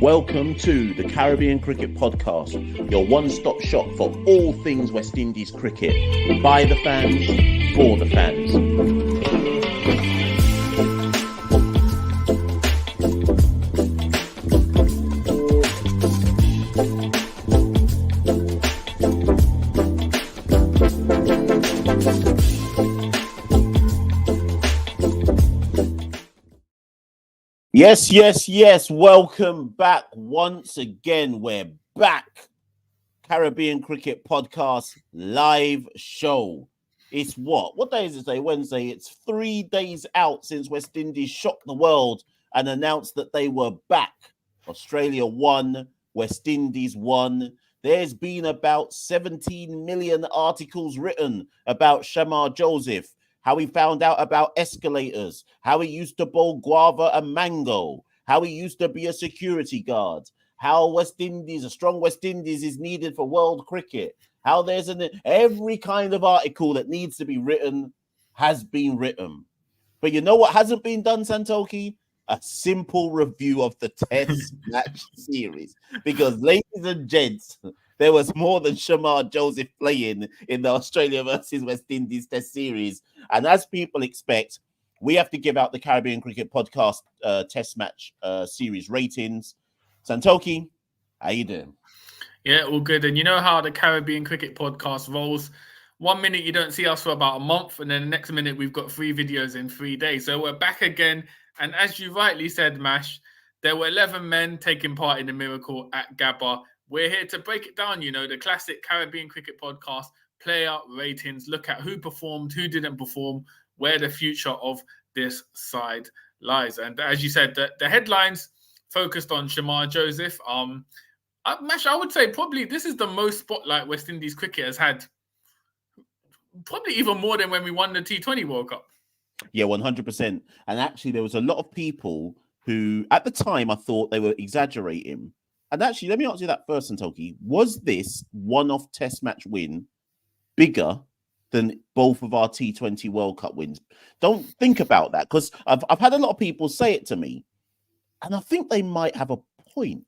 Welcome to the Caribbean Cricket Podcast, your one-stop shop for all things West Indies cricket. By the fans, for the fans. Yes. Welcome back once again. We're back. Caribbean Cricket Podcast live show. It's what day is it today? Wednesday. It's 3 days out since West Indies shocked the world and announced that they were back. Australia won. West Indies won. There's been about 17 million articles written about Shamar Joseph. How he found out about escalators, how he used to bowl guava and mango, how he used to be a security guard, how West Indies, a strong West Indies is needed for world cricket, how there's every kind of article that needs to be written has been written. But you know what hasn't been done, Santokie? A simple review of the Test match series. Because, ladies and gents, there was more than Shamar Joseph playing in the Australia versus West Indies Test series. And as people expect, we have to give out the Caribbean Cricket Podcast Test match series ratings. Santokie, how you doing? Yeah, all good. And you know how the Caribbean Cricket Podcast rolls. 1 minute you don't see us for about a month, and then the next minute we've got 3 videos in 3 days. So we're back again. And as you rightly said, Mash, there were 11 men taking part in the miracle at Gabba. We're here to break it down, the classic Caribbean Cricket Podcast, player ratings, look at who performed, who didn't perform, where the future of this side lies. And as you said, the headlines focused on Shamar Joseph. Mash, I would say probably this is the most spotlight West Indies cricket has had, probably even more than when we won the T20 World Cup. Yeah, 100%. And actually, there was a lot of people who, at the time, I thought they were exaggerating. And actually, let me ask you that first, Santokie. Was this one-off Test match win bigger than both of our T20 World Cup wins? Don't think about that, because I've had a lot of people say it to me, and I think they might have a point.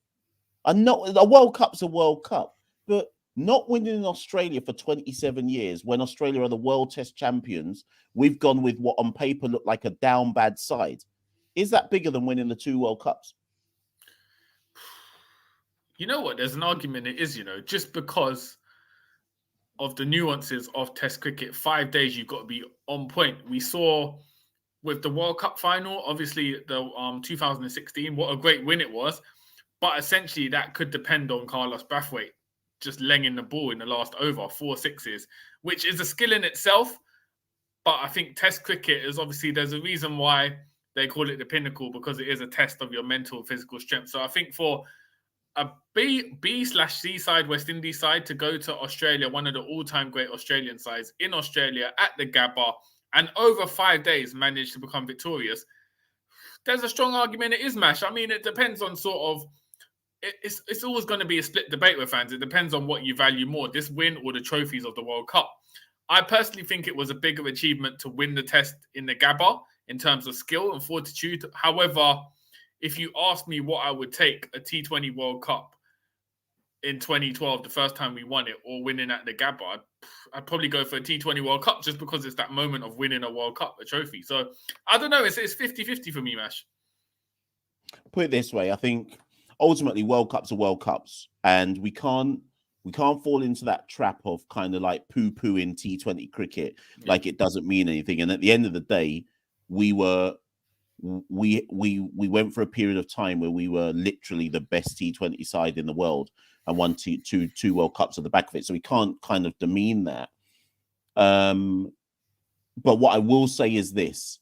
I'm not, a World Cup's a World Cup, but not winning in Australia for 27 years, when Australia are the World Test champions, we've gone with what on paper looked like a down bad side. Is that bigger than winning the 2 World Cups? You know what? There's an argument it is, just because of the nuances of Test cricket. 5 days, you've got to be on point. We saw with the World Cup final, obviously the 2016, what a great win it was. But essentially, that could depend on Carlos Brathwaite just laying the ball in the last over, 4 sixes, which is a skill in itself. But I think Test cricket is obviously, there's a reason why they call it the pinnacle, because it is a test of your mental and physical strength. So I think for a B/C side, West Indies side, to go to Australia, one of the all-time great Australian sides in Australia at the Gabba, and over 5 days managed to become victorious, there's a strong argument it is, Mash. I mean, it depends on sort of, it's always going to be a split debate with fans. It depends on what you value more, this win or the trophies of the World Cup. I personally think it was a bigger achievement to win the Test in the Gabba in terms of skill and fortitude. However, if you ask me what I would take, a T20 World Cup in 2012, the first time we won it, or winning at the Gabba, I'd probably go for a T20 World Cup, just because it's that moment of winning a World Cup, a trophy. So I don't know. It's 50-50 for me, Mash. Put it this way. I think ultimately World Cups are World Cups, and we can't fall into that trap of kind of like poo-pooing T20 cricket like it doesn't mean anything. And at the end of the day, we went for a period of time where we were literally the best T20 side in the world and won two World Cups at the back of it. So we can't kind of demean that. But what I will say is this: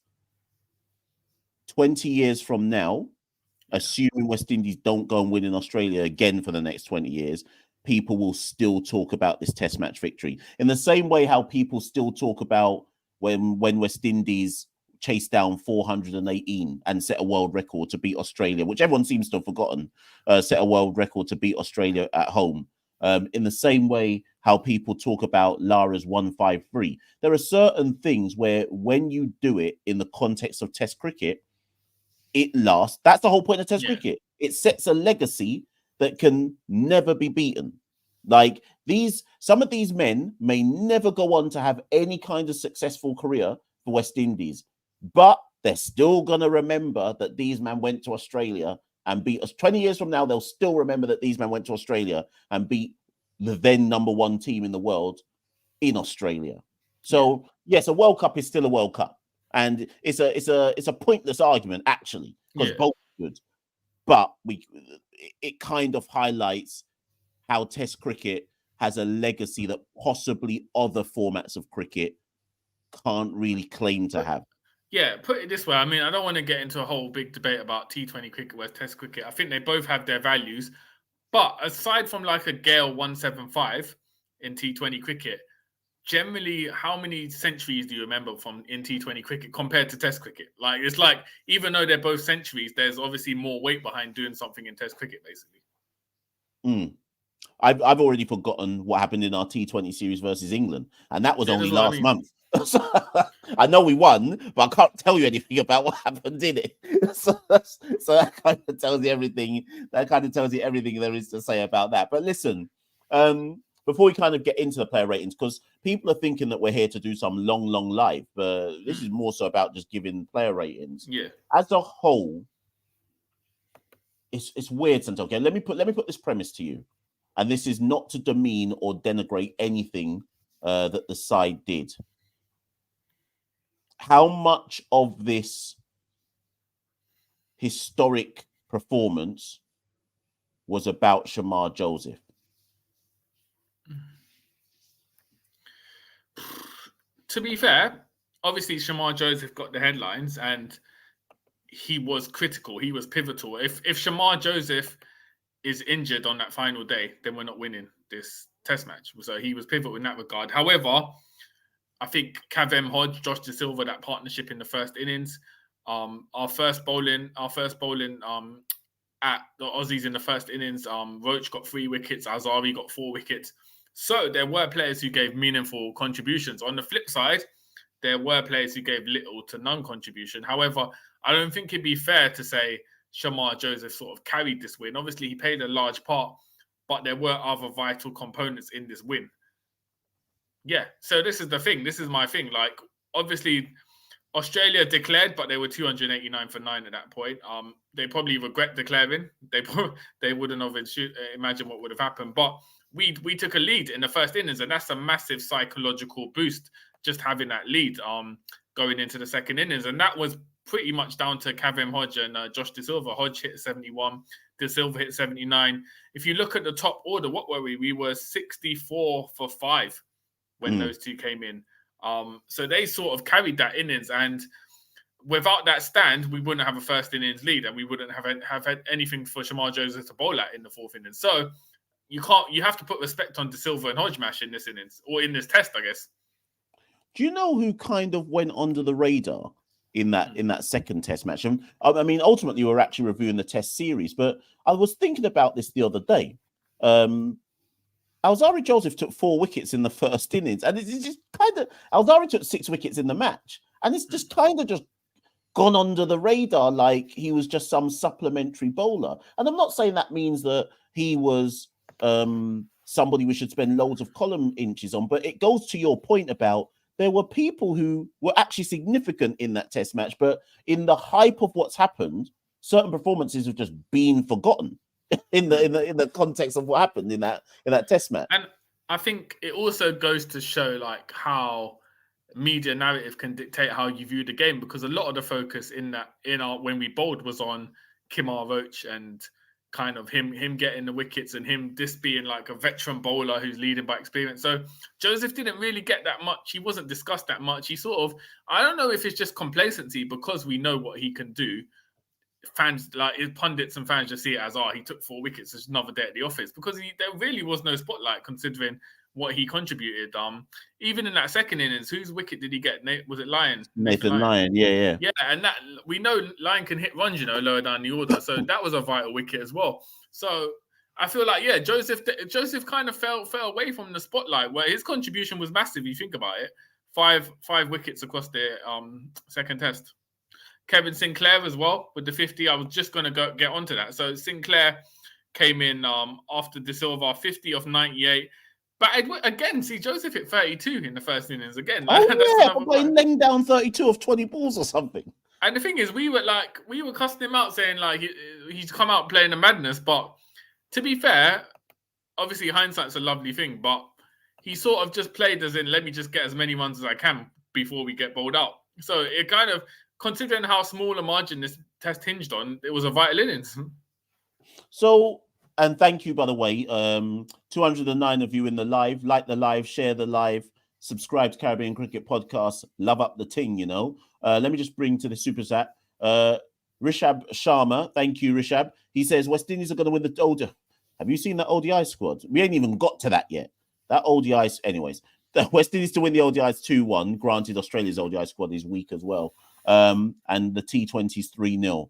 20 years from now, assuming West Indies don't go and win in Australia again for the next 20 years, people will still talk about this Test match victory. In the same way how people still talk about when West Indies chased down 418 and set a world record to beat Australia, which everyone seems to have forgotten, set a world record to beat Australia at home. In the same way how people talk about Lara's 153. There are certain things where when you do it in the context of Test cricket, it lasts. That's the whole point of Test cricket. it sets a legacy that can never be beaten. Like some of these men may never go on to have any kind of successful career for West Indies, but they're still gonna remember that these men went to Australia and beat us. 20 years from now, they'll still remember that these men went to Australia and beat the then #1 team in the world in Australia. So yes, a World Cup is still a World Cup, and it's a pointless argument actually, because both are good. But it kind of highlights how Test cricket has a legacy that possibly other formats of cricket can't really claim to have. Yeah, put it this way. I mean, I don't want to get into a whole big debate about T20 cricket versus Test cricket. I think they both have their values. But aside from like a Gale 175 in T20 cricket, generally, how many centuries do you remember from in T20 cricket compared to Test cricket? Like, it's like, even though they're both centuries, there's obviously more weight behind doing something in Test cricket, basically. I've already forgotten what happened in our T20 series versus England, and that was only last month. I know we won, but I can't tell you anything about what happened in it. So that kind of tells you everything. That kind of tells you everything there is to say about that. But listen, before we kind of get into the player ratings, because people are thinking that we're here to do some long live, but this is more so about just giving player ratings. Yeah. As a whole, it's weird, Santokie. Let me put this premise to you, and this is not to demean or denigrate anything that the side did. How much of this historic performance was about Shamar Joseph? To be fair, obviously Shamar Joseph got the headlines and he was critical. He was pivotal. If Shamar Joseph is injured on that final day, then we're not winning this Test match. So he was pivotal in that regard. However, I think Kavem Hodge, Josh De Silva, that partnership in the first innings, our first bowling at the Aussies in the first innings, Roach got 3 wickets, Azari got 4 wickets. So there were players who gave meaningful contributions. On the flip side, there were players who gave little to none contribution. However, I don't think it'd be fair to say Shamar Joseph sort of carried this win. Obviously, he played a large part, but there were other vital components in this win. Yeah, so this is the thing. This is my thing. Like, obviously, Australia declared, but they were 289 for 9 at that point. They probably regret declaring. They wouldn't have imagined what would have happened. But we took a lead in the first innings, and that's a massive psychological boost, just having that lead going into the second innings. And that was pretty much down to Kavem Hodge and Josh De Silva. Hodge hit 71, De Silva hit 79. If you look at the top order, what were we? We were 64 for 5 when those two came in. So they sort of carried that innings, and without that stand, we wouldn't have a first innings lead, and we wouldn't have had anything for Shamar Joseph to bowl at in the 4th innings. So you have to put respect on De Silva and Hodge mash in this innings, or in this test, I guess. Do you know who kind of went under the radar in that second Test match? And I mean, ultimately, we're actually reviewing the Test series, but I was thinking about this the other day. Alzari Joseph took 4 wickets in the first innings, and it's just kind of Alzari took 6 wickets in the match, and it's just kind of just gone under the radar like he was just some supplementary bowler. And I'm not saying that means that he was somebody we should spend loads of column inches on, but it goes to your point about there were people who were actually significant in that Test match, but in the hype of what's happened, certain performances have just been forgotten in the context of what happened in that Test match. And I think it also goes to show like how media narrative can dictate how you view the game, because a lot of the focus when we bowled was on Kemar Roach and kind of him getting the wickets and him this being like a veteran bowler who's leading by experience. So Joseph didn't really get that much. He wasn't discussed that much. He sort of, I don't know if it's just complacency because we know what he can do. Fans, like pundits and fans, just see it as, he took 4 wickets. It's another day at the office, because there really was no spotlight considering what he contributed. Even in that second innings, whose wicket did he get? Was it Lyon? Nathan Lyon, yeah. Yeah, and that we know Lyon can hit runs, lower down the order. So that was a vital wicket as well. So I feel like, Joseph kind of fell away from the spotlight, where his contribution was massive. You think about it, five wickets across the second Test. Kevin Sinclair as well with the 50. I was just going to get onto that. So Sinclair came in after De Silva, 50 of 98. But again, see, Joseph hit 32 in the first innings again. Oh, yeah, but he laying down 32 of 20 balls or something. And the thing is, we were cussing him out, saying like he's come out playing a madness. But to be fair, obviously hindsight's a lovely thing, but he sort of just played as in, let me just get as many runs as I can before we get bowled out. So it kind of, considering how small a margin this test hinged on, it was a vital innings. So, and thank you, by the way, 209 of you in the live. Like the live, share the live, subscribe to Caribbean Cricket Podcast, love up the ting, you know. Let me just bring to the super chat. Rishab Sharma, thank you, Rishab. He says, West Indies are going to win the ODI. Have you seen the ODI squad? We ain't even got to that yet. That ODI, anyways. The West Indies to win the ODIs 2-1. Granted, Australia's ODI squad is weak as well. And the T20s 3-0.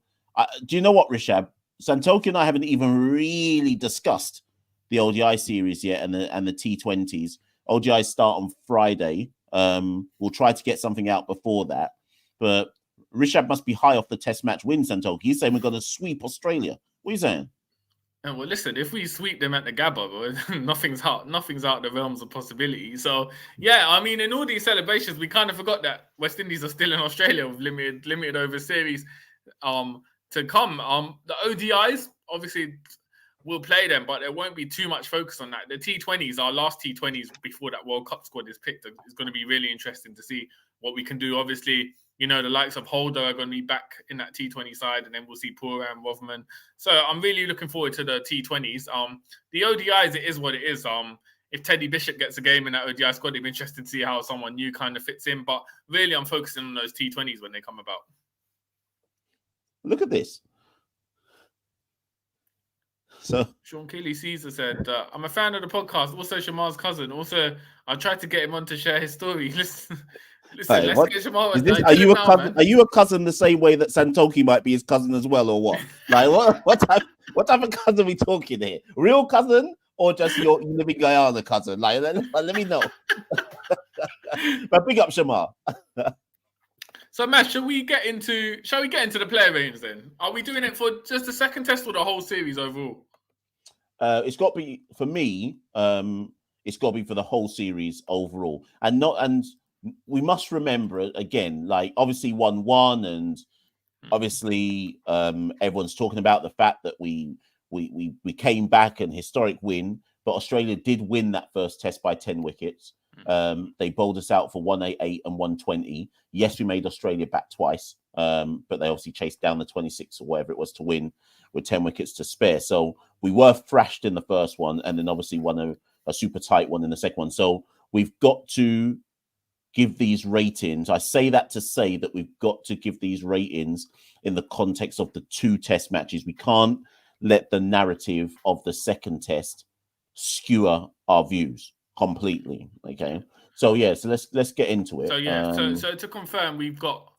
Do you know what, Rishab? Santokie and I haven't even really discussed the ODI series yet and the T20s. ODIs start on Friday. We'll try to get something out before that. But Rishab must be high off the test match win, Santokie. He's saying we're going to sweep Australia. What are you saying? And well, listen, if we sweep them at the Gabba, nothing's out the realms of possibility. So, yeah, I mean, in all these celebrations, we kind of forgot that West Indies are still in Australia with limited over series to come. The ODIs, obviously, we'll play them, but there won't be too much focus on that. The T20s, our last T20s before that World Cup squad is picked, is going to be really interesting to see what we can do. Obviously, you know, the likes of Holder are going to be back in that T20 side, and then we'll see Puram, Rothman. So I'm really looking forward to the T20s. The ODIs, it is what it is. If Teddy Bishop gets a game in that ODI squad, it'd be interesting to see how someone new kind of fits in. But really, I'm focusing on those T20s when they come about. Look at this. So Sean Keeley Caesar said, I'm a fan of the podcast, also Shamar's cousin. Also, I tried to get him on to share his story. Listen, hey, let's get Shamar. Are you a cousin? Man. Are you a cousin the same way that Santokie might be his cousin as well, or what? Like what type of cousin are we talking here? Real cousin or just your living Guyana cousin? Like let me know. But big up Shamar. So Matt, shall we get into the player ratings then? Are we doing it for just the second test or the whole series overall? It's got to be for me. It's got to be for the whole series overall, and we must remember again, like obviously 1-1, and obviously everyone's talking about the fact that we came back and historic win, but Australia did win that first test by 10 wickets. They bowled us out for 188 and 120. Yes, we made Australia back twice, but they obviously chased down the 26 or whatever it was to win with 10 wickets to spare. So we were thrashed in the first one, and then obviously won a super tight one in the second one. So we've got to give these ratings. I say that to say that we've got to give these ratings in the context of the 2 test matches. We can't let the narrative of the second test skewer our views completely. Okay, so yeah, so let's get into it. So yeah, so to confirm, we've got,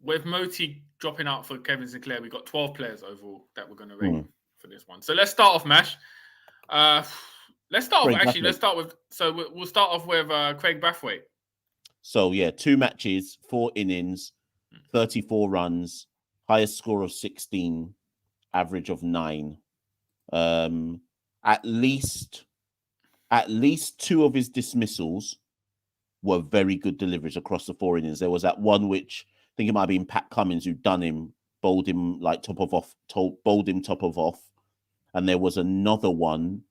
with Moti dropping out for Kevin Sinclair, we've got 12 players overall that we're going to rate for this one. So let's start off, Mash. We'll start off with Craig Brathwaite. So yeah, 2 matches, 4 innings, 34 runs, highest score of 16, average of 9. At least 2 of his dismissals were very good deliveries across the 4 innings. There was that one which I think it might have been Pat Cummins who done him, bowled him top of off. And there was another one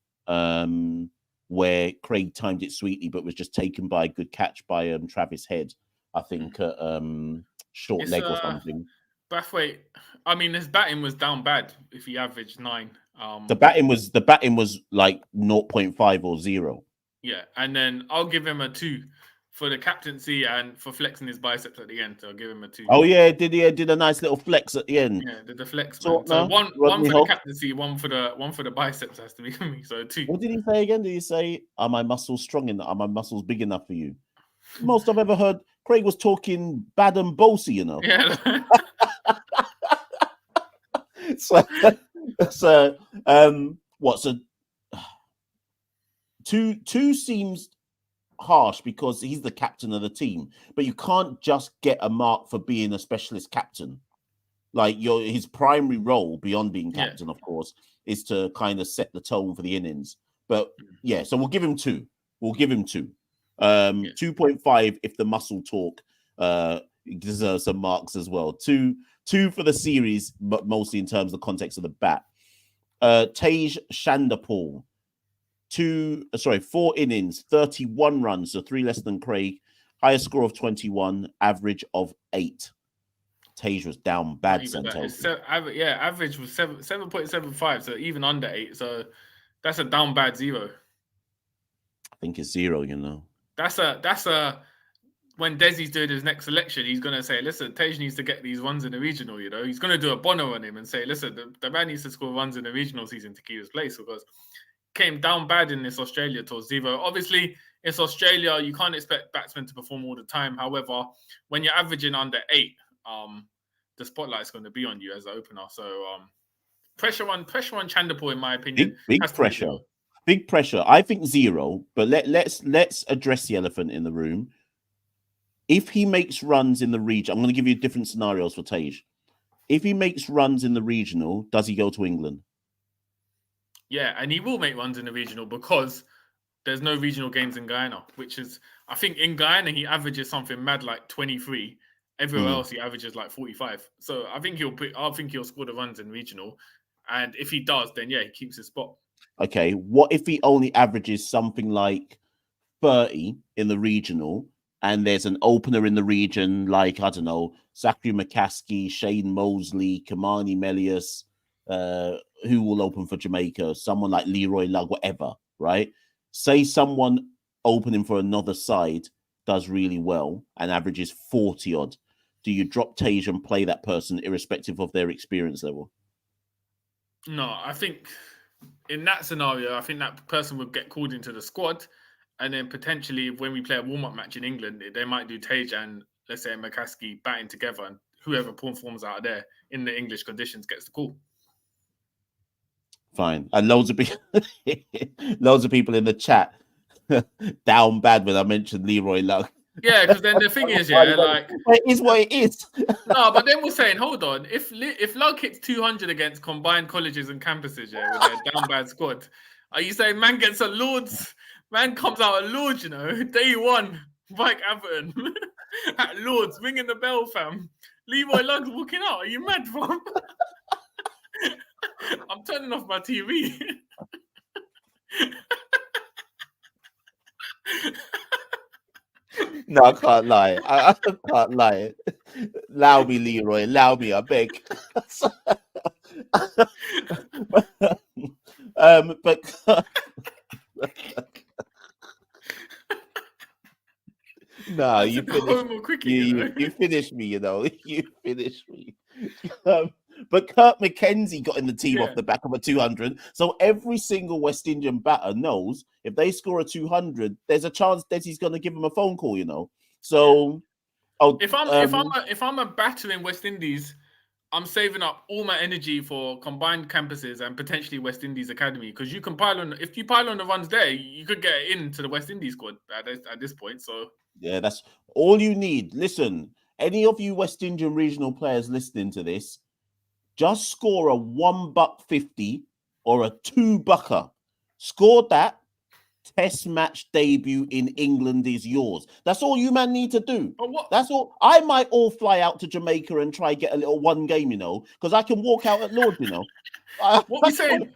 where Craig timed it sweetly, but was just taken by a good catch by Travis Head, I think, short leg or something. Brathwaite, I mean, his batting was down bad if he averaged 9. The batting was like 0.5 or 0. Yeah, and then I'll give him a 2 for the captaincy and for flexing his biceps at the end. So I'll give him a 2. Oh yeah, did a nice little flex at the end. Yeah, did the flex. Man. So one for the captaincy, one for the biceps has to be me. So 2. What did he say again? Did he say, "Are my muscles strong enough? Are my muscles big enough for you?" Most I've ever heard. Craig was talking bad and bossy, you know. Yeah. So two seems harsh because he's the captain of the team, but you can't just get a mark for being a specialist captain. Like his primary role beyond being Yeah. captain, of course, is to kind of set the tone for the innings. But yeah, so we'll give him 2. We'll give him 2. 2.5 if the muscle talk deserves some marks as well. 2 for the series, but mostly in terms of the context of the bat. Tej Chanderpaul, 4 innings, 31 runs, so 3 less than Craig. Highest score of 21, average of 8. Tej was down bad, Santokie. Average was 7.75, so even under 8. So that's a down bad 0. I think it's 0, you know. That's a when Desi's doing his next selection, he's gonna say, listen, Tej needs to get these runs in the regional, you know. He's gonna do a Bono on him and say, listen, the man needs to score runs in the regional season to keep his place, because came down bad in this Australia tour 0. Obviously, it's Australia, you can't expect batsmen to perform all the time. However, when you're averaging under 8, the spotlight's going to be on you as an opener. So pressure on Chanderpaul, in my opinion. Big pressure. Big pressure. I think 0, but let's address the elephant in the room. If he makes runs in the region, I'm going to give you different scenarios for Tej. If he makes runs in the regional, does he go to England? Yeah, and he will make runs in the regional because there's no regional games in Guyana, which is, I think in Guyana, he averages something mad like 23. Everywhere else, he averages like 45. So I think he'll score the runs in regional. And if he does, then yeah, he keeps his spot. Okay, what if he only averages something like 30 in the regional, and there's an opener in the region like, I don't know, Zachary McCaskey, Shane Mosley, Kamani Melius, who will open for Jamaica, someone like Leroy Lugg, whatever, right? Say someone opening for another side does really well and averages 40 odd. Do you drop Tej and play that person irrespective of their experience level? No, I think in that scenario, I think that person would get called into the squad. And then potentially when we play a warm-up match in England, they might do Tej and, let's say, McCaskey batting together, and whoever performs out there in the English conditions gets the call. Fine. And loads of people in the chat down bad when I mentioned Leroy Lugg. Yeah, because then the thing is, like, it is what it is. No, but then we're saying, hold on, if Lugg hits 200 against combined colleges and campuses, with their down bad squad, are you saying man gets a Lords? Man comes out at Lords, day 1, Mike Everton at Lords, ringing the bell, fam. Leroy Lugg's walking out. Are you mad, fam? I'm turning off my TV. No, I can't lie. I can't lie. Allow me, Leroy. Allow me, I beg. But no, you finished me. You finished me. But Kurt McKenzie got in the team off the back of a 200. So every single West Indian batter knows if they score a 200, there's a chance Desi's going to give him a phone call. So, if I'm a batter in West Indies, I'm saving up all my energy for combined campuses and potentially West Indies Academy, because if you pile on the runs there, you could get into the West Indies squad at this point. So yeah, that's all you need. Listen, any of you West Indian regional players listening to this, just score a $1.50 or a $2. Score that. Test match debut in England is yours. That's all you man need to do. That's all. I might all fly out to Jamaica and try get a little one game, because I can walk out at Lords, What we saying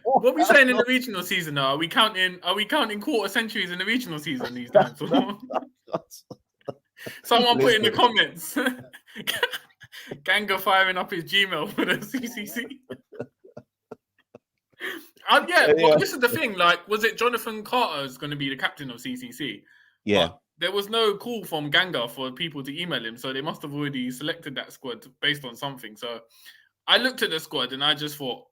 in the regional season now? Are we counting quarter centuries in the regional season these times? Someone put in the comments. Ganga firing up his Gmail for the CCC. Well, this is the thing. Like, was it Jonathan Carter is going to be the captain of CCC? Yeah. But there was no call from Ganga for people to email him, so they must have already selected that squad based on something. So I looked at the squad and I just thought,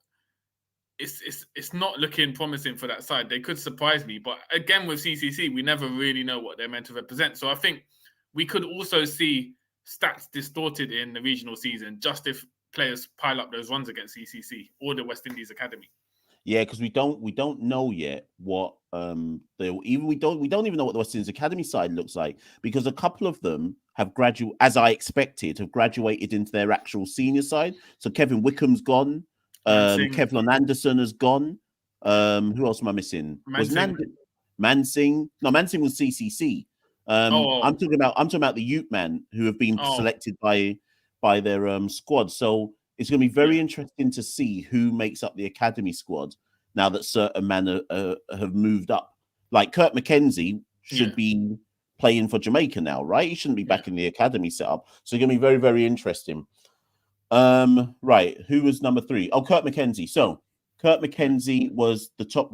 it's not looking promising for that side. They could surprise me, but again with CCC, we never really know what they're meant to represent. So I think we could also see stats distorted in the regional season just if players pile up those runs against CCC or the West Indies Academy. Yeah, because we don't know yet what we don't even know what the West Indies Academy side looks like, because a couple of them have as I expected, have graduated into their actual senior side. So Kevin Wickham's gone, Mansing, Kevlon Anderson has gone. yeah, Who else am I missing? Was Mansing. Mansing? No, Mansing was CCC. Oh, I'm talking about the Ute man who have been oh, selected by their squad. So it's going to be yeah, very interesting to see who makes up the academy squad now that certain men have moved up. Like Kurt McKenzie yeah, should be playing for Jamaica now, right? He shouldn't be yeah. back in the academy setup. So it's going to be very, very interesting. Right. Who was number 3? Oh, Kurt McKenzie. So Kurt McKenzie was the top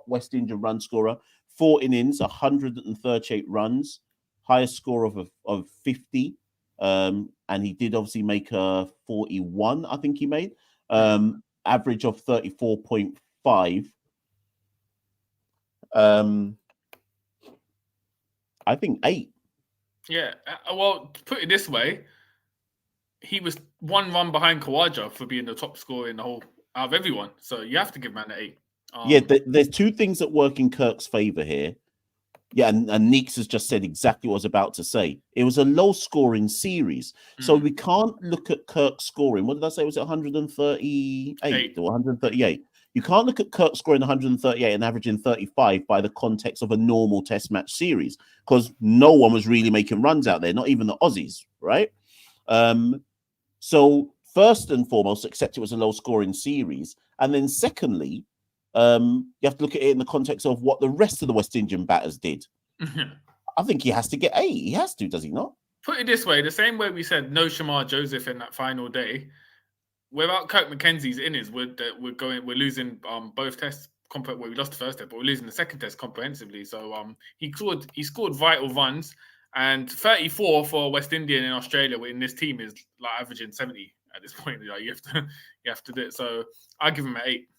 West Indian run scorer. 4 innings, 138 runs, highest score of 50. And he did obviously make a 41, I think he made. Average of 34.5. I think 8. Yeah. Well, to put it this way, he was 1 run behind Kawaja for being the top scorer in the whole out of everyone. So you have to give man an 8. Yeah, there's 2 things that work in Kirk's favor here. Yeah, and Neeks has just said exactly what I was about to say. It was a low-scoring series, so we can't look at Kirk scoring. What did I say? Was it 138 or 138? You can't look at Kirk scoring 138 and averaging 35 by the context of a normal Test match series, because no one was really making runs out there, not even the Aussies, right? So first and foremost, accept it was a low-scoring series, and then secondly, you have to look at it in the context of what the rest of the West Indian batters did. I think he has to get 8. He has to, does he not? Put it this way: the same way we said no Shamar Joseph in that final day, without Kirk McKenzie's innings, we're losing both tests. Well, we lost the first test, but we're losing the second test comprehensively. So he scored vital runs, and 34 for West Indian in Australia in this team is like averaging 70 at this point. Like, you have to do it. So I give him an 8.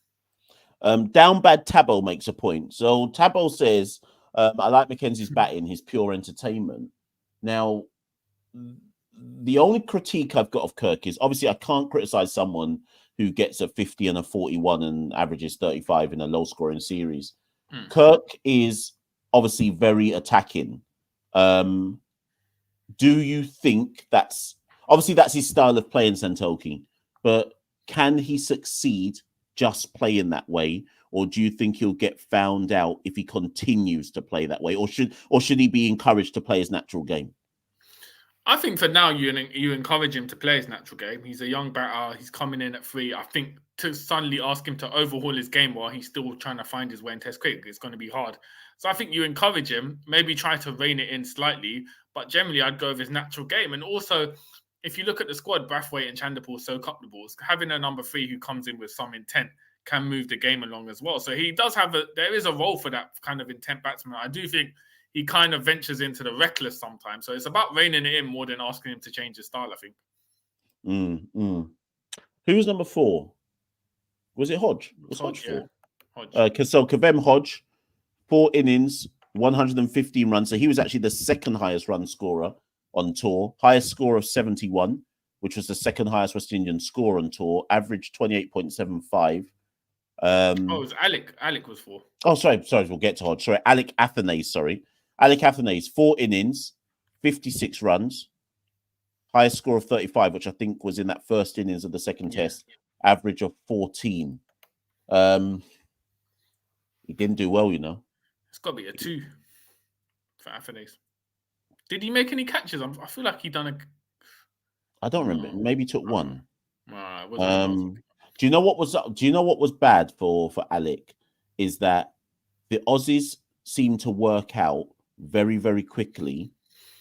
Down bad Tabo makes a point. So Tabo says, I like Mackenzie's batting, his pure entertainment. Now, the only critique I've got of Kirk is obviously I can't criticize someone who gets a 50 and a 41 and averages 35 in a low scoring series. Kirk is obviously very attacking. Do you think that's his style of playing, Santokie, but can he succeed just playing that way, or do you think he'll get found out if he continues to play that way, or should he be encouraged to play his natural game? I think for now you encourage him to play his natural game. He's a young batter. He's coming in at 3. I think to suddenly ask him to overhaul his game while he's still trying to find his way in Test cricket, it's going to be hard. So I think you encourage him, maybe try to rein it in slightly, but generally I'd go with his natural game. And also, if you look at the squad, Brathwaite and Chanderpaul soak up the balls. Having a number 3 who comes in with some intent can move the game along as well. So he does there is a role for that kind of intent batsman. I do think he kind of ventures into the reckless sometimes. So it's about reining it in more than asking him to change his style, I think. Who was number 4? Was it Hodge? Was Hodge 4? Yeah. Hodge. So Kavem Hodge, 4 innings, 115 runs. So he was actually the second highest run scorer on tour. Highest score of 71, which was the second highest West Indian score on tour. Average 28.75. It was Alec. Alec was 4. Oh, sorry. We'll get to Hodge. Sorry, Alec Athanase. Sorry. Alec Athanase, 4 innings, 56 runs, highest score of 35, which I think was in that first innings of the second test, average of 14. He didn't do well, you know. It's got to be a 2 for Athanase. Did he make any catches? I feel like he done a... I don't remember. Maybe took 1. Do you know what was bad for Alec? Is that the Aussies seemed to work out very, very quickly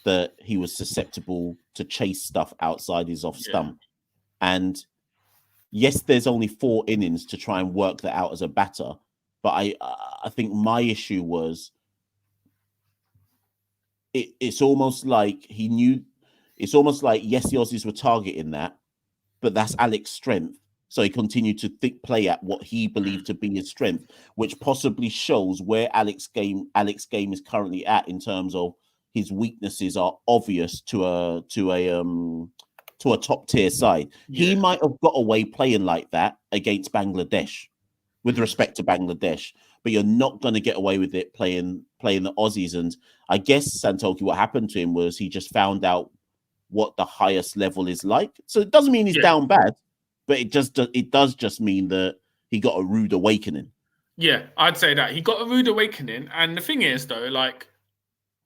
that he was susceptible to chase stuff outside his off stump. And yes, there's only 4 innings to try and work that out as a batter. But I think my issue was it's almost like he knew. It's almost like, yes, the Aussies were targeting that, but that's Alec's strength. So he continued to play at what he believed to be his strength, which possibly shows where Alec's game is currently at in terms of his weaknesses are obvious to a top tier side. He might have got away playing like that against Bangladesh, with respect to Bangladesh, but you're not going to get away with it playing the Aussies. And I guess Santokie, what happened to him was he just found out what the highest level is like. So it doesn't mean he's down bad, but it does just mean that he got a rude awakening. Yeah, I'd say that he got a rude awakening. And the thing is, though, like,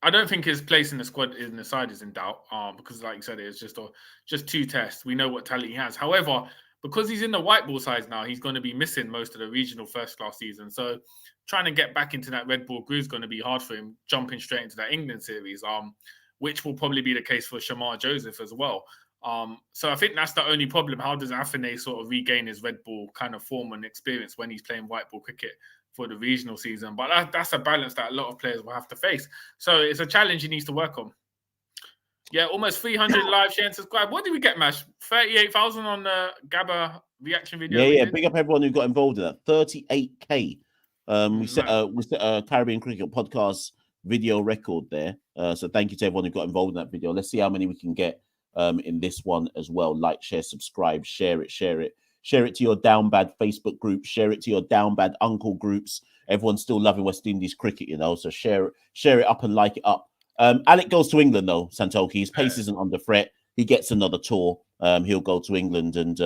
I don't think his place in the squad in the side is in doubt. Because like you said, it's just 2 tests. We know what talent he has. However, because he's in the white ball sides now, he's going to be missing most of the regional first class season. So trying to get back into that red ball groove is going to be hard for him, jumping straight into that England series. Which will probably be the case for Shamar Joseph as well. So I think that's the only problem. How does Afene sort of regain his red ball kind of form and experience when he's playing white ball cricket for the regional season? But that's a balance that a lot of players will have to face. So it's a challenge he needs to work on. Yeah, almost 300 live share and subscribe. What did we get, Mash? 38,000 on the Gabba reaction video. Yeah. Big up everyone who got involved in that. 38K. We set a Caribbean Cricket Podcast video record there. So thank you to everyone who got involved in that video. Let's see how many we can get in this one as well. Like, share, subscribe, share it. Share it to your down bad Facebook group. Share it to your down bad uncle groups. Everyone's still loving West Indies cricket, you know. So share it up and like it up. Alec goes to England though. Santokie, his pace isn't under threat. He gets another tour. He'll go to England, and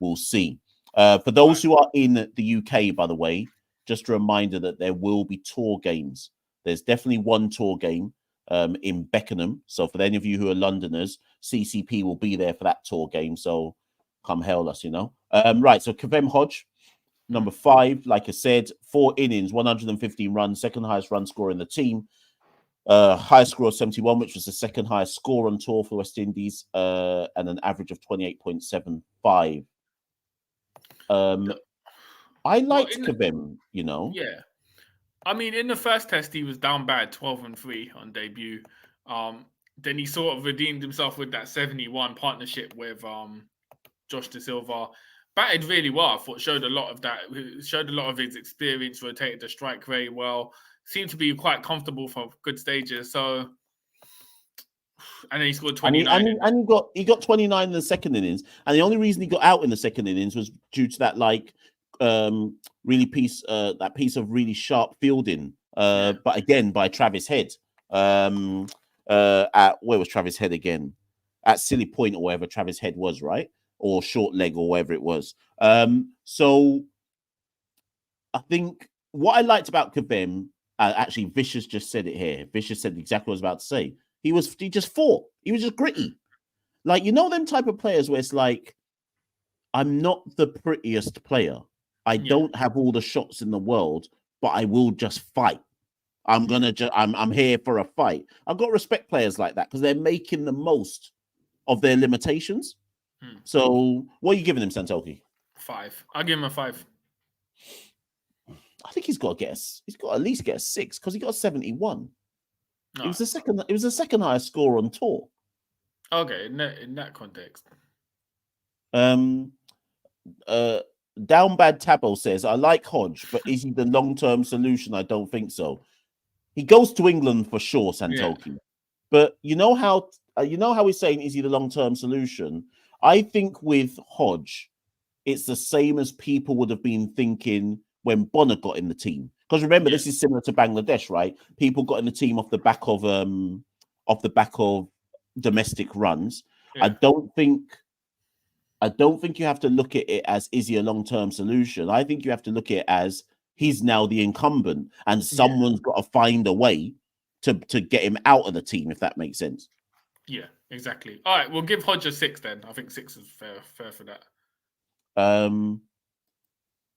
we'll see. For those who are in the UK, by the way, just a reminder that there will be tour games. There's definitely one tour game in Beckenham. So for any of you who are Londoners, CCP will be there for that tour game. So come hail us, you know. Right, so Kavem Hodge, number 5, like I said, 4 innings, 115 runs, second highest run scorer in the team. Highest score of 71, which was the second highest score on tour for West Indies, and an average of 28.75. I liked Kavem, you know. Yeah. I mean, in the first test, he was down bad, 12-3 on debut. Then he sort of redeemed himself with that 71 partnership with Josh De Silva. Batted really well. I thought showed a lot of his experience, rotated the strike very well. Seemed to be quite comfortable for good stages. So, and then he scored 29. And he got 29 in the second innings. And the only reason he got out in the second innings was due to that that piece of really sharp fielding. But again, by Travis Head. At where was Travis Head again? At Silly Point or wherever Travis Head was, right? Or short leg or wherever it was. So I think what I liked about Kavem, actually Vicious just said it here. Vicious said exactly what I was about to say. He just fought. He was just gritty. Like, you know, them type of players where it's like, I'm not the prettiest player. I don't have all the shots in the world, but I will just fight. I'm here for a fight. I've got to respect players like that because they're making the most of their limitations. So, what are you giving him, Santokie? 5. I'll give him a 5. I think he's got to at least get a 6 because he got a 71. No. It was the second highest score on tour. Okay, in that context. Down Bad Tabo says, I like Hodge, but is he the long-term solution? I don't think so. He goes to England for sure, Santokie. Yeah. But you know how he's saying, is he the long-term solution? I think with Hodge, it's the same as people would have been thinking when Bonner got in the team. Because remember, this is similar to Bangladesh, right? People got in the team off the back of domestic runs. Yeah. I don't think you have to look at it as, is he a long-term solution? I think you have to look at it as, he's now the incumbent and someone's got to find a way to get him out of the team, if that makes sense. Yeah, exactly. All right, we'll give Hodge a 6 then. I think 6 is fair for that.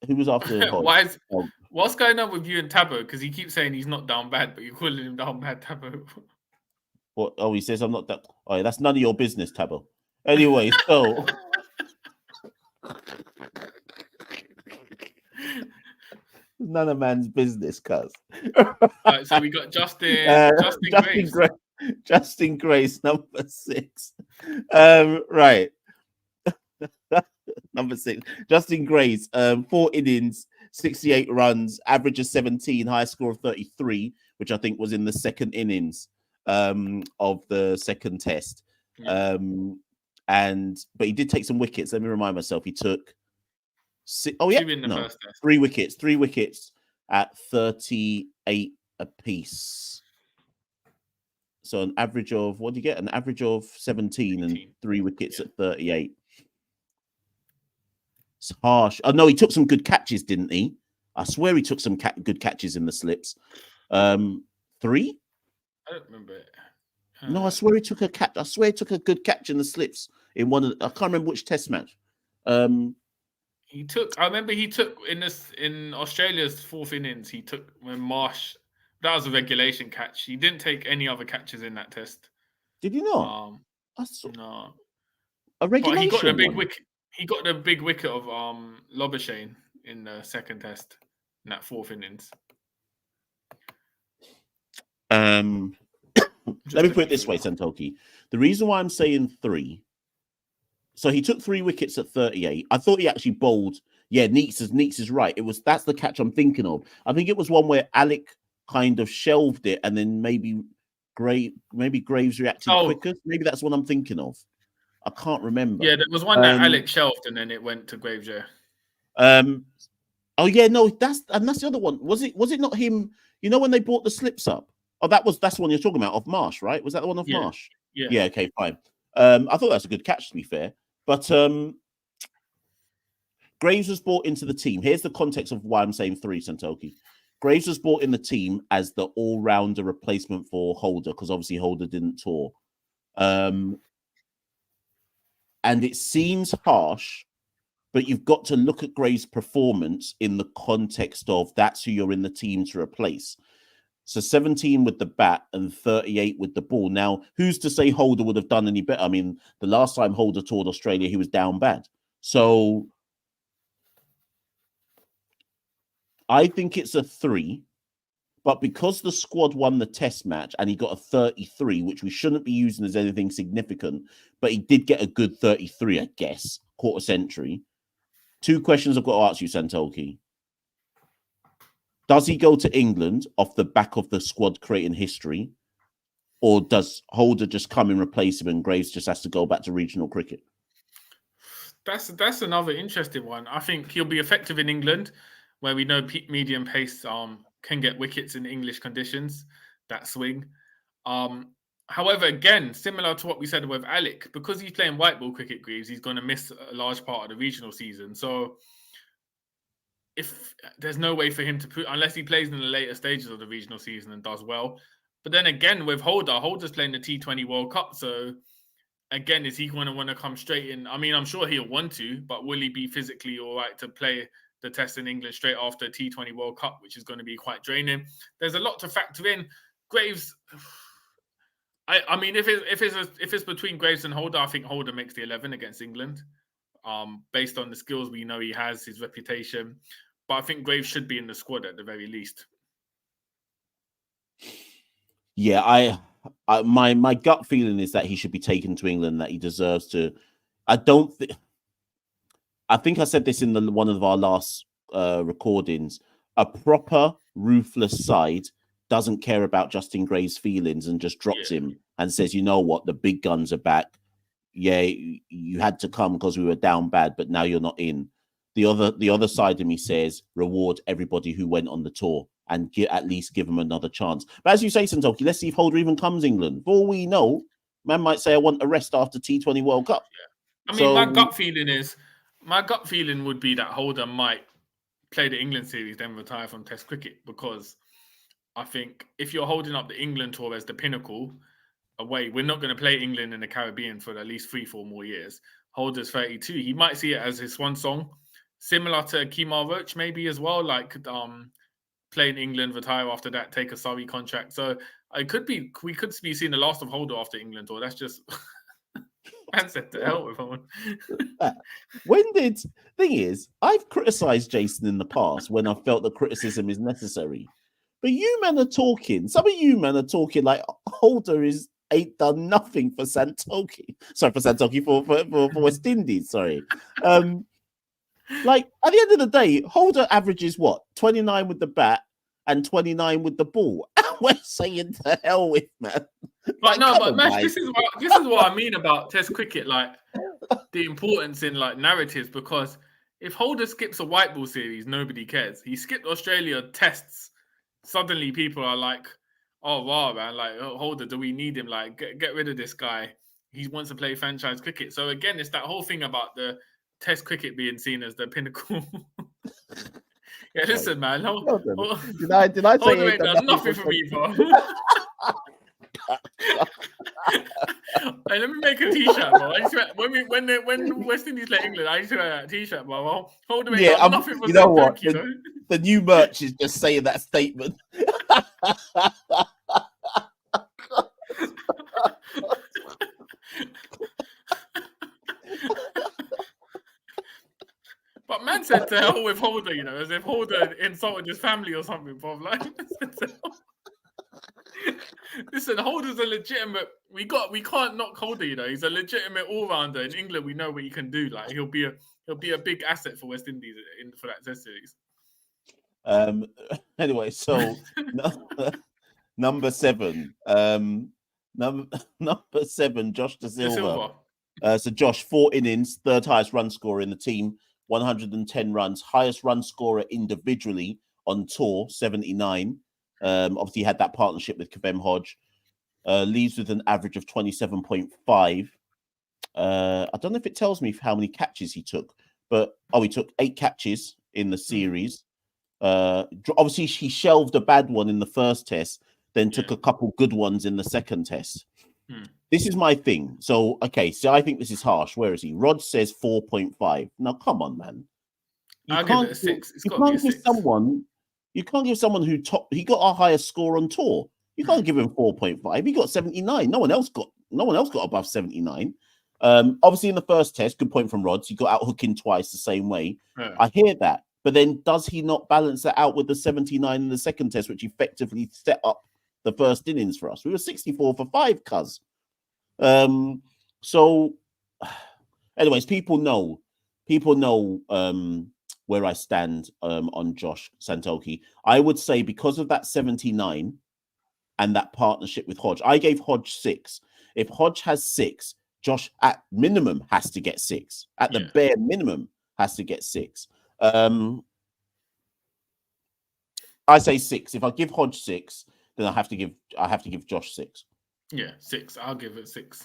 Who was after Hodge? What's going on with you and Tabo? Because he keeps saying he's not down bad, but you're calling him down bad, Tabo. What? Oh, he says I'm not that. Oh, yeah, that's none of your business, Tabo. Anyway, so none of man's business, cuz. Right, so we got Justin Grace. Justin Grace, number 6. Right. Number 6. Justin Grace, 4 innings, 68 runs, average of 17, high score of 33, which I think was in the second innings of the second test. But he did take some wickets. Let me remind myself. He took Oh yeah, 2 in the no, first test. 3 wickets at 38 apiece. So an average of, what do you get? An average of 17 and 3 wickets at 38. It's harsh. Oh no, he took some good catches, didn't he? I swear he took some good catches in the slips. 3? I don't remember it. No, I swear he took a catch. I swear he took a good catch in the slips in one of I can't remember which test match. He took. I remember he took in Australia's 4th innings. He took when Marsh. That was a regulation catch. He didn't take any other catches in that test. Did you not? No. A regulation. But he got the big wicket. He got the big wicket of Labuschagne in the 2nd test in that 4th innings. Let me put it this way, Santokie. The reason why I'm saying 3. So he took 3 wickets at 38. I thought he actually bowled. Yeah, Neeks is right. That's the catch I'm thinking of. I think it was one where Alec kind of shelved it, and then maybe Graves reacted quicker. Maybe that's what I'm thinking of. I can't remember. Yeah, there was one that Alec shelved, and then it went to Graves. Yeah. Oh yeah, no, that's the other one. Was it not him? You know when they brought the slips up? Oh, that's the one you're talking about of Marsh, right? Was that the one of Marsh? Yeah. Yeah. Okay, fine. I thought that's a good catch, to be fair. But Graves was brought into the team. Here's the context of why I'm saying 3, Santokie. Graves was brought in the team as the all-rounder replacement for Holder, because obviously Holder didn't tour. And it seems harsh, but you've got to look at Graves' performance in the context of that's who you're in the team to replace. So 17 with the bat and 38 with the ball. Now, who's to say Holder would have done any better? I mean, the last time Holder toured Australia, he was down bad. So I think it's a 3. But because the squad won the test match and he got a 33, which we shouldn't be using as anything significant, but he did get a good 33, I guess, quarter century. 2 questions I've got to ask you, Santokie. Does he go to England off the back of the squad creating history? Or does Holder just come and replace him and Graves just has to go back to regional cricket? That's another interesting one. I think he'll be effective in England, where we know medium pace can get wickets in English conditions, that swing. However, again, similar to what we said with Alec, because he's playing white ball cricket, Greaves, he's going to miss a large part of the regional season. So if there's no way for him to unless he plays in the later stages of the regional season and does well. But then again, with Holder's playing the T20 World Cup. So again, is he going to want to come straight in? I mean, I'm sure he'll want to, but will he be physically all right to play the test in England straight after T20 World Cup, which is going to be quite draining? There's a lot to factor in. Graves, I mean, if it's between Graves and Holder, I think Holder makes the 11 against England, based on the skills we know he has, his reputation. But I think Graves should be in the squad at the very least. Yeah, my gut feeling is that he should be taken to England, that he deserves to. I think I said this in one of our last recordings. A proper ruthless side doesn't care about Justin Gray's feelings and just drops him and says, you know what, the big guns are back. Yeah, you had to come because we were down bad, but now you're not in. The other side of me says reward everybody who went on the tour and at least give them another chance. But as you say, Santokie, let's see if Holder even comes England. For all we know, man might say I want a rest after T20 World Cup. Yeah. I mean, my gut feeling would be that Holder might play the England series, then retire from Test cricket, because I think if you're holding up the England tour as the pinnacle away, we're not going to play England in the Caribbean for at least 3-4 more years. Holder's 32. He might see it as his swan song, similar to Kemar Roach maybe as well, like play in England, retire after that, take a Surrey contract. So we could be seeing the last of Holder after England tour. That's just man said to hell with him. Thing is, I've criticised Jason in the past when I felt the criticism is necessary. But some of you men are talking like Holder ain't done nothing for Santokie. Sorry, for Santokie, for West Indies, sorry. Like, at the end of the day, Holder averages what? 29 with the bat and 29 with the ball. We're saying to hell with, man. But Mash, this is what I mean about Test cricket, like the importance in like narratives, because if Holder skips a white ball series, nobody cares. He skipped Australia tests. Suddenly, people are like, "Oh wow, man! Like, oh, Holder, do we need him? Like, get rid of this guy. He wants to play franchise cricket." So again, it's that whole thing about the Test cricket being seen as the pinnacle. Yeah, listen, man. Did I say Holder he ain't done done nothing nothing for me, bro. Hey, let me make a t-shirt, bro. I just, when West Indies play England, I just wear that t-shirt, bro. Holder ain't done nothing for you know what? Santokie, The new merch is just saying that statement. But man said to hell with Holder, you know, as if Holder insulted his family or something, bro. Like, listen, Holder's a legitimate. We can't knock Holder, you know. He's a legitimate all-rounder in England. We know what he can do. Like, he'll be a big asset for West Indies for that Test series. Anyway, so number 7, number 7, Josh De Silva. So Josh, 4 innings, third highest run scorer in the team, 110 runs, highest run scorer individually on tour, 79. Obviously, he had that partnership with Kavem Hodge. Leaves with an average of 27.5. I don't know if it tells me how many catches he took, but he took 8 catches in the series. Obviously, he shelved a bad one in the first test, then took a couple good ones in the second test. This is my thing. So, okay, so I think this is harsh. Where is he? Rod says 4.5. Now, come on, man. I'll give it a 6. You can't give someone who he got our highest score on tour. You can't give him 4.5. He got 79. No one else got above 79. Obviously, in the first test, good point from Rods. He got out hooking twice the same way. Yeah. I hear that. But then does he not balance that out with the 79 in the second test, which effectively set up the first innings for us? We were 64 for 5, cuz. So anyways, people know where I stand on Josh Santokie. I would say because of that 79 and that partnership with Hodge, I gave Hodge 6. If Hodge has 6, Josh at minimum has to get 6. At the bare minimum has to get 6. I say 6. If I give Hodge 6, then I have to give Josh 6. Yeah, 6. I'll give it 6.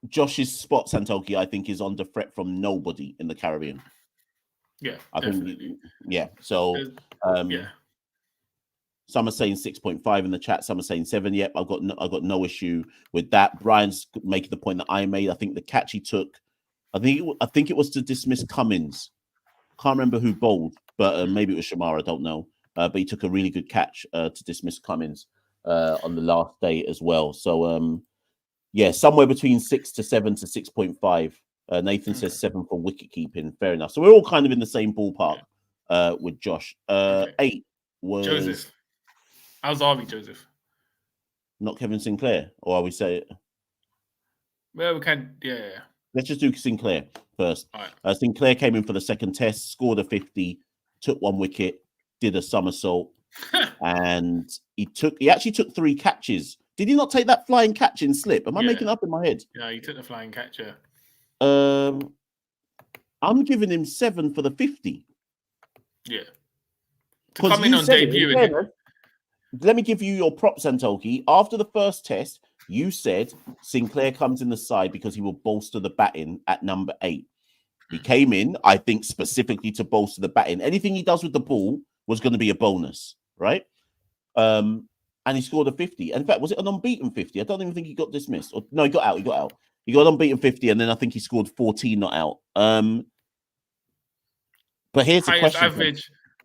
Josh's spot, Santokie, I think, is under threat from nobody in the Caribbean. Yeah, definitely. So, some are saying 6.5 in the chat. Some are saying 7. Yep, I've got no issue with that. Brian's making the point that I made. I think the catch he took, I think it was to dismiss Cummins. Can't remember who bowled, but maybe it was Shamar. I don't know. But he took a really good catch to dismiss Cummins on the last day as well. So, somewhere between 6 to 7 to 6.5. Nathan says 7 for wicket keeping. Fair enough. So we're all kind of in the same ballpark with Josh. 8 was Joseph. How's Harvey Joseph? Not Kevin Sinclair, or are we say? Well, we can. Yeah. Let's just do Sinclair first. All right. Sinclair came in for the second test, scored a 50, took 1 wicket, did a somersault, and he actually took 3 catches. Did he not take that flying catch in slip? Am I making up in my head? Yeah, he took the flying catch. Yeah. I'm giving him 7 for the 50. Yeah. To come in on debut. Let me give you your prop, Santokie. After the first test, you said Sinclair comes in the side because he will bolster the batting at number 8. He came in, I think, specifically to bolster the batting. Anything he does with the ball was going to be a bonus, right? And he scored a 50. In fact, was it an unbeaten 50? I don't even think he got dismissed. No, he got out. He got an unbeaten 50, and then I think he scored 14 not out. But here's the question.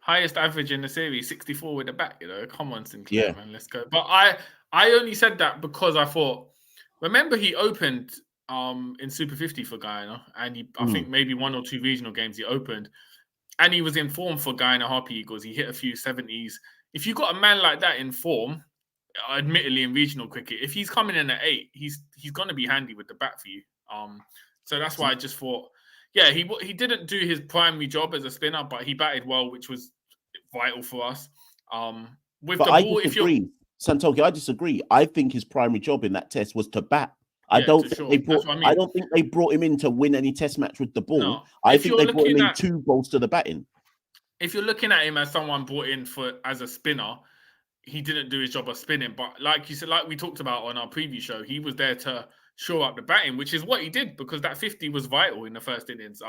Highest average in the series, 64 with the bat, you know. Come on, Sinclair, man, let's go. But I only said that because I thought, remember he opened in Super 50 for Guyana, and I think maybe 1 or 2 regional games he opened, and he was in form for Guyana Harpy Eagles. He hit a few 70s. If you got a man like that in form, admittedly in regional cricket, if he's coming in at 8, he's going to be handy with the bat for you. So that's why I just thought, he didn't do his primary job as a spinner, but he batted well, which was vital for us. With the ball, Santokie, I disagree. I think his primary job in that test was to bat. I don't for think sure. they That's brought. what I I mean. don't think they brought him in to win any Test match with the ball. No, I if think you're they brought him looking in at to bolster the batting. if you're looking at him as someone brought in as a spinner, he didn't do his job of spinning. But like you said, like we talked about on our preview show, he was there to shore up the batting, which is what he did because that 50 was vital in the first innings.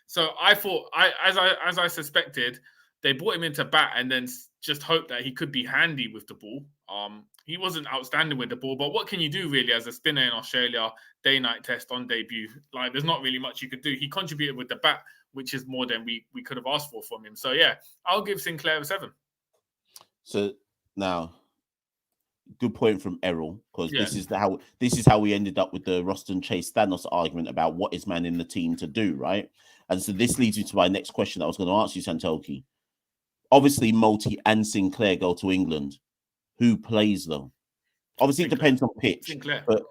So I thought, as I suspected, they brought him in to bat and then just hoped that he could be handy with the ball. He wasn't outstanding with the ball, but what can you do really as a spinner in Australia? Day-night test on debut, like there's not really much you could do. He contributed with the bat, which is more than we could have asked for from him. So yeah, I'll give Sinclair a 7. So now, good point from Errol, because Yeah. this is how we ended up with the Roston Chase Thanos argument about what is man in the team to do, right? And so this leads me to my next question that I was going to ask you, Santokie. Obviously, Multi and Sinclair go to England. Who plays though? Obviously, Sinclair. It depends on pitch. Sinclair. But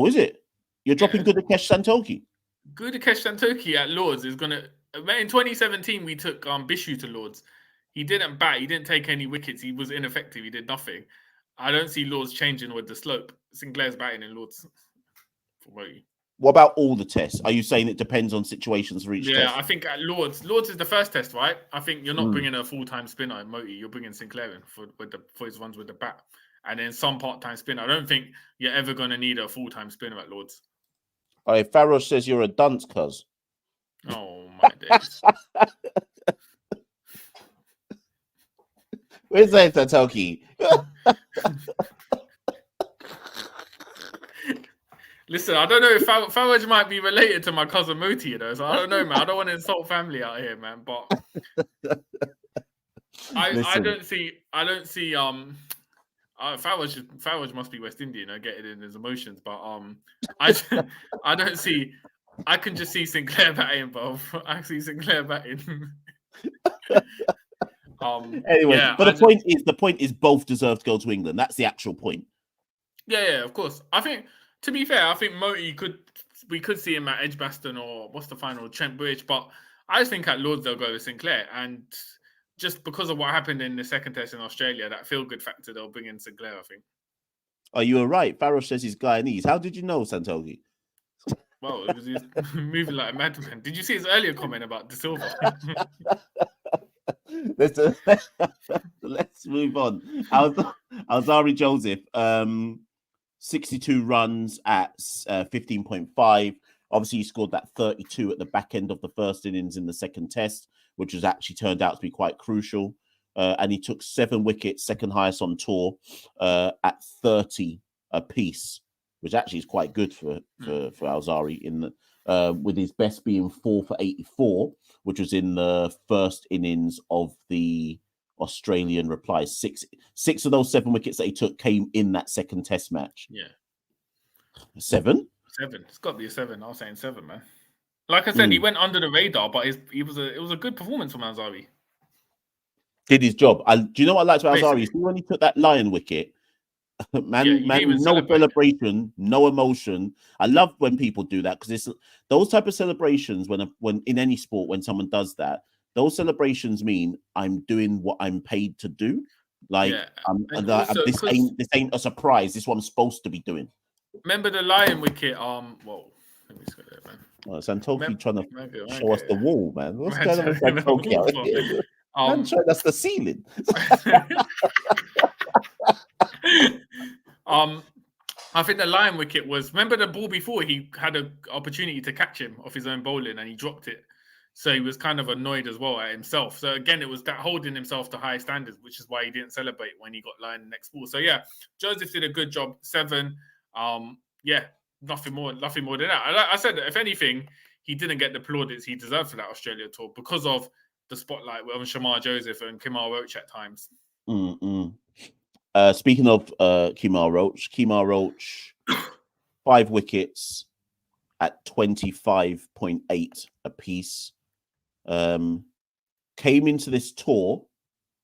is it? You're dropping Gudakesh Santokie? Gudakesh Santokie at Lords is going to... In 2017, we took Bishu to Lords. He didn't bat. He didn't take any wickets. He was ineffective. He did nothing. I don't see Lords changing with the slope. Sinclair's batting in Lords. What about all the tests? Are you saying it depends on situations for each test? Yeah, I think at Lords is the first test, right? I think you're not bringing a full-time spinner in Moti. You're bringing Sinclair in for his ones with the bat. And then some part-time spinner. I don't think you're ever going to need a full-time spinner at Lords. All right, Farrow says you're a dunce, cuz. Oh, my days. Where's that, Santokie? Listen, I don't know if Farage might be related to my cousin Moti, you know. So I don't know, man. I don't want to insult family out here, man. But I don't see Farage must be West Indian, getting in his emotions. But I don't see. I can just see Sinclair batting, bro. I see Sinclair batting. Anyway, yeah, but the point is both deserve to go to England. That's the actual point. Yeah, of course. I think, to be fair, I think Moti we could see him at Edgbaston or what's the final, Trent Bridge, but I just think at Lords they'll go with Sinclair, and just because of what happened in the second test in Australia, that feel-good factor, they'll bring in Sinclair, I think. Oh, you were right. Farrow says he's Guyanese. How did you know, Santokie? Well, it was he's moving like a madman. Did you see his earlier comment about De Silva? Let's move on. Alzari Joseph, 62 runs at 15.5. Obviously, he scored that 32 at the back end of the first innings in the second test, which has actually turned out to be quite crucial. And he took 7 wickets, second highest on tour, at 30 apiece, which actually is quite good for Alzari in the, with his best being 4 for 84, which was in the first innings of the Australian replies. Six of those 7 wickets that he took came in that second test match. Yeah. 7? 7. It's got to be a 7. I was saying 7, man. Like I said, he went under the radar, but it was a good performance from Alzari. Did his job. Do you know what I liked about Alzari? When he took that lion wicket, man, no celebration, no emotion. I love when people do that, because it's those type of celebrations when in any sport, when someone does that, those celebrations mean I'm doing what I'm paid to do. Like, this ain't a surprise. This is what I'm supposed to be doing. Remember the lion wicket? Whoa, let me just go there, man. Santokie trying to show us the wall, man. What's going on with Santokie? Man, show us the ceiling. I think the lion wicket was. Remember the ball before? He had an opportunity to catch him off his own bowling, and he dropped it. So he was kind of annoyed as well at himself. So again, it was that holding himself to high standards, which is why he didn't celebrate when he got lion the next ball. So yeah, Joseph did a good job. 7. Yeah, nothing more than that. I said that if anything, he didn't get the plaudits he deserved for that Australia tour because of the spotlight on Shamar Joseph and Kemar Roach at times. Speaking of Kemar Roach, 5 wickets at 25.8 apiece. Came into this tour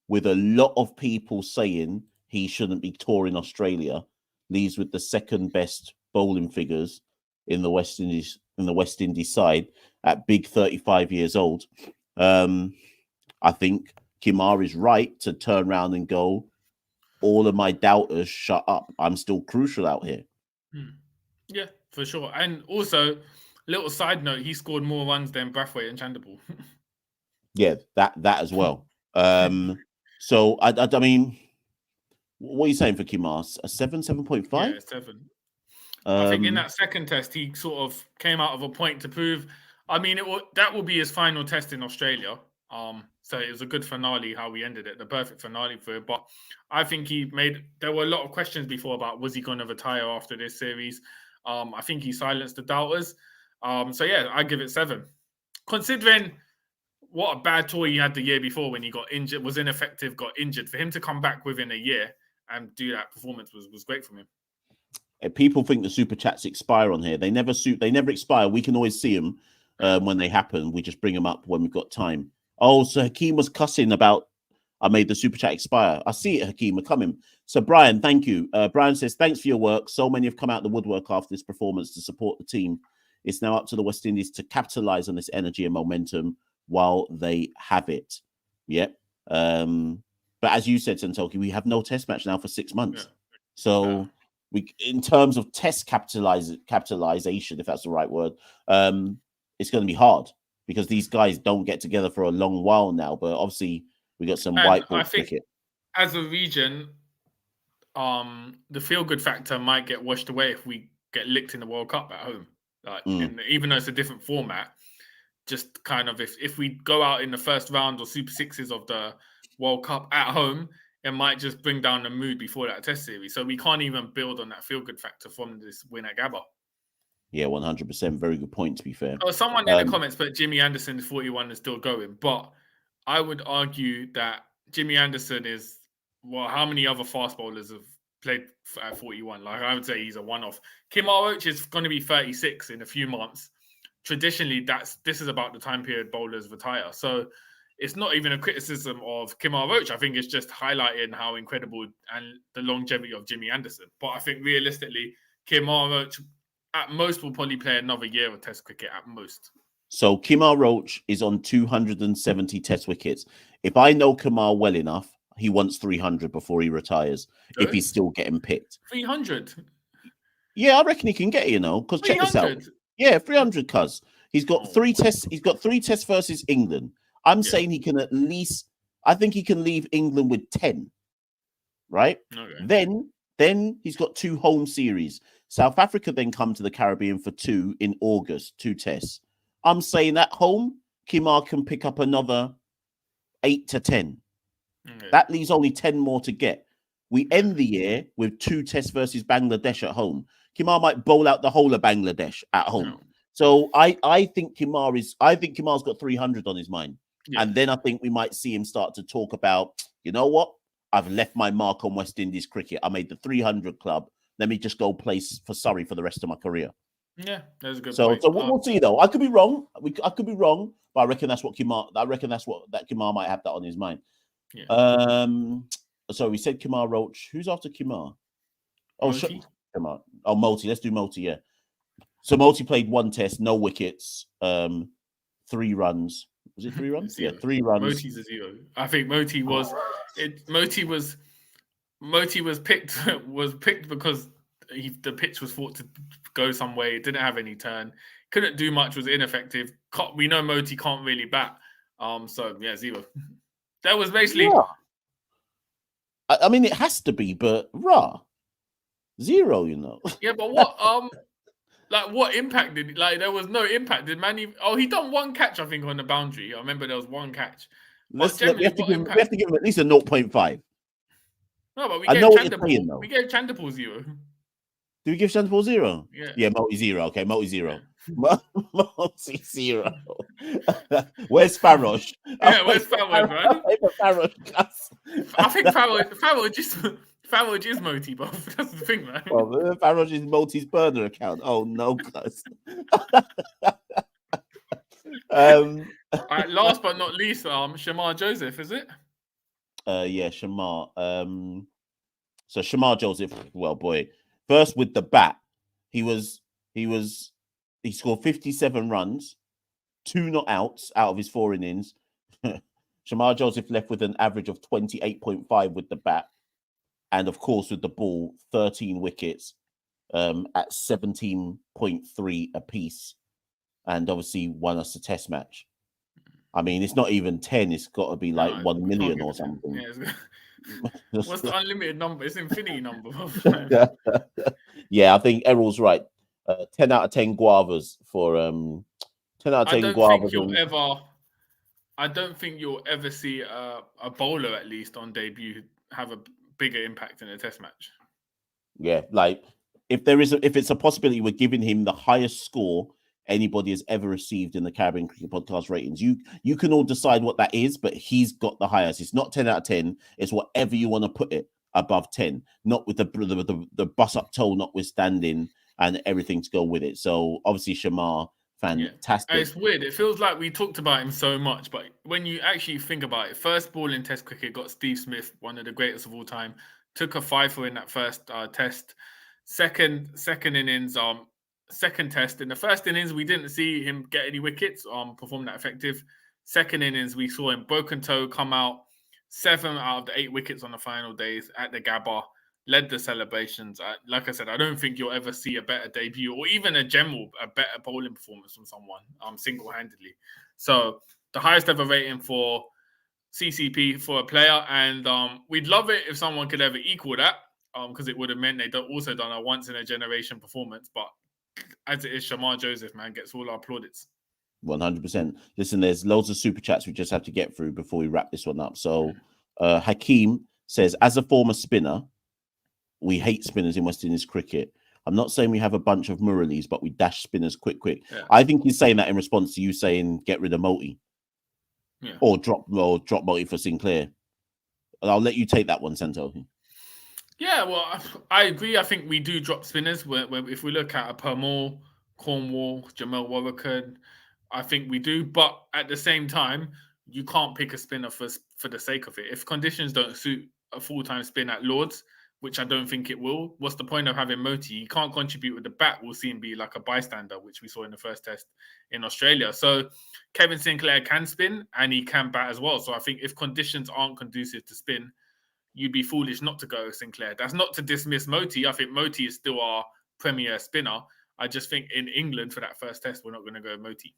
with a lot of people saying he shouldn't be touring Australia. Leaves with the second best bowling figures in the West Indies side at big 35 years old. I think Kemar is right to turn around and go, all of my doubters, shut up. I'm still crucial out here. Yeah, for sure. And also, little side note, he scored more runs than Brathwaite and Chandimal. Yeah, that as well. So I mean, what are you saying for Kimar? A 7.5? Yeah, 7. I think in that second test, he sort of came out of a point to prove. I mean, that will be his final test in Australia. So it was a good finale how we ended it, the perfect finale for it. But I think there were a lot of questions before about was he going to retire after this series. I think he silenced the doubters. So yeah, I give it 7. Considering what a bad tour he had the year before when he got injured, was ineffective, got injured. For him to come back within a year and do that performance was great from him. People think the super chats expire on here. They never expire. We can always see them when they happen. We just bring them up when we've got time. Oh, so Hakeem was cussing about I made the super chat expire. I see it, Hakeem. We're coming. So Brian, thank you. Brian says, thanks for your work. So many have come out the woodwork after this performance to support the team. It's now up to the West Indies to capitalize on this energy and momentum while they have it. Yep. But as you said, Santokie, we have no test match now for 6 months. Yeah. So we, in terms of test capitalization, if that's the right word, it's going to be hard because these guys don't get together for a long while now. But obviously, we got some whiteboard cricket. As a region, the feel-good factor might get washed away if we get licked in the World Cup at home. Like, even though it's a different format, just kind of if we go out in the first round or Super Sixes of the World Cup at home, it might just bring down the mood before that test series. So we can't even build on that feel-good factor from this win at Gabba. Yeah, 100%. Very good point, to be fair. Oh, someone in the comments put Jimmy Anderson 41 is still going, but I would argue that Jimmy Anderson is, well, how many other fast bowlers have played at 41? Like, I would say he's a one-off. Kemar Roach is going to be 36 in a few months. Traditionally, this is about the time period bowlers retire. So it's not even a criticism of Kemar Roach. I think it's just highlighting how incredible and the longevity of Jimmy Anderson. But I think realistically, Kemar Roach at most will probably play another year of Test cricket at most. So Kemar Roach is on 270 Test wickets. If I know Kemar well enough, he wants 300 before he retires. Good. If he's still getting picked. 300? Yeah, I reckon he can get it, because check this out. Yeah, 300, cuz. He's got 3 tests. He's got 3 tests versus England. I'm saying he can I think he can leave England with 10. Right? Okay. Then he's got 2 home series. South Africa then come to the Caribbean for 2 in August, 2 tests. I'm saying at home, Kemar can pick up another 8 to 10. Okay. That leaves only 10 more to get. We end the year with 2 tests versus Bangladesh at home. Kemar might bowl out the whole of Bangladesh at home. No. So I think Kemar's got 300 on his mind. Yeah. And then I think we might see him start to talk about, you know what? I've left my mark on West Indies cricket. I made the 300 club. Let me just go play for Surrey for the rest of my career. Yeah, that's a good point. So we'll see though. I could be wrong. I could be wrong, but I reckon that's what Kemar might have that on his mind. Yeah. So we said Kemar Roach. Who's after Kemar? Oh, Kemar. Oh, Multi. Let's do Multi. Yeah. So Multi played 1 test, no wickets, 3 runs. Was it 3 runs? 0. Yeah, 3 runs. Moti's a 0. I think Moti was picked because the pitch was thought to go some way. It didn't have any turn. Couldn't do much. Was ineffective. We know Moti can't really bat. So yeah, 0. That was basically. Yeah. I mean, it has to be, but 0. Yeah, but what? Like what impact did? Like there was no impact. Did Manny? Oh, he done 1 catch, I think, on the boundary. I remember there was 1 catch. We have to give him at least a 0.5. No, but we gave Chandipur 0. Do we give Chandipur 0? Yeah, Multi 0. Okay, Multi 0. Multi 0. Where's Farrosh? Yeah, where's Farrosh, man? Farrosh. I think Farrosh is Moti, but that's the thing, man. Well, Farrosh is Multi's burner account. Oh no, cuz. Last but not least, Shamar Joseph, is it? Yeah, Shamar. So Shamar Joseph, well, boy. First with the bat, he scored 57 runs, 2 not outs out of his 4 innings. Shamar Joseph left with an average of 28.5 with the bat. And of course, with the ball, 13 wickets. at 17.3 apiece, and obviously won us a test match. I mean, it's not even 10. It's got to be like 1 we can't million give or it 10. something. Yeah, what's the unlimited number? It's infinity number. Yeah, I think Errol's right. 10 out of 10 guavas for 10 out of 10 guavas. I don't think you'll ever see a bowler, at least on debut, have a bigger impact in a test match. Yeah, like if it's a possibility, we're giving him the highest score anybody has ever received in the Caribbean Cricket Podcast ratings. You can all decide what that is, but he's got the highest. It's not 10 out of 10. It's whatever you want to put it above 10, not with the bus up toe notwithstanding and everything to go with it. So obviously Shamar, fantastic. Yeah. It's weird. It feels like we talked about him so much, but when you actually think about it, first ball in Test cricket got Steve Smith, one of the greatest of all time, took a fifer in that first test. Second innings, second test. In the first innings, we didn't see him get any wickets, perform that effective. Second innings, we saw him broken toe come out, 7 out of the 8 wickets on the final days at the Gabba, led the celebrations. Like I said, I don't think you'll ever see a better debut or even a better bowling performance from someone single-handedly. So the highest ever rating for CCP for a player, and we'd love it if someone could ever equal that, because it would have meant they'd also done a once-in-a-generation performance. But as it is, Shamar Joseph, man, gets all our plaudits. 100%. Listen, there's loads of super chats we just have to get through before we wrap this one up. So Hakeem says, as a former spinner, we hate spinners in West Indies cricket. I'm not saying we have a bunch of Muralis, but we dash spinners quick. Yeah. I think he's saying that in response to you saying get rid of Moti. Yeah. Or drop Moti for Sinclair. And I'll let you take that one, Santokie. Yeah, well, I agree. I think we do drop spinners. If we look at a Permaul, Cornwall, Jamel Warrican, I think we do. But at the same time, you can't pick a spinner for the sake of it. If conditions don't suit a full-time spin at Lords, which I don't think it will, what's the point of having Moti? He can't contribute with the bat. We'll see him be like a bystander, which we saw in the first test in Australia. So Kevin Sinclair can spin and he can bat as well. So I think if conditions aren't conducive to spin, you'd be foolish not to go Sinclair. That's not to dismiss Moti. I think Moti is still our premier spinner. I just think in England for that first test, we're not going to go Moti.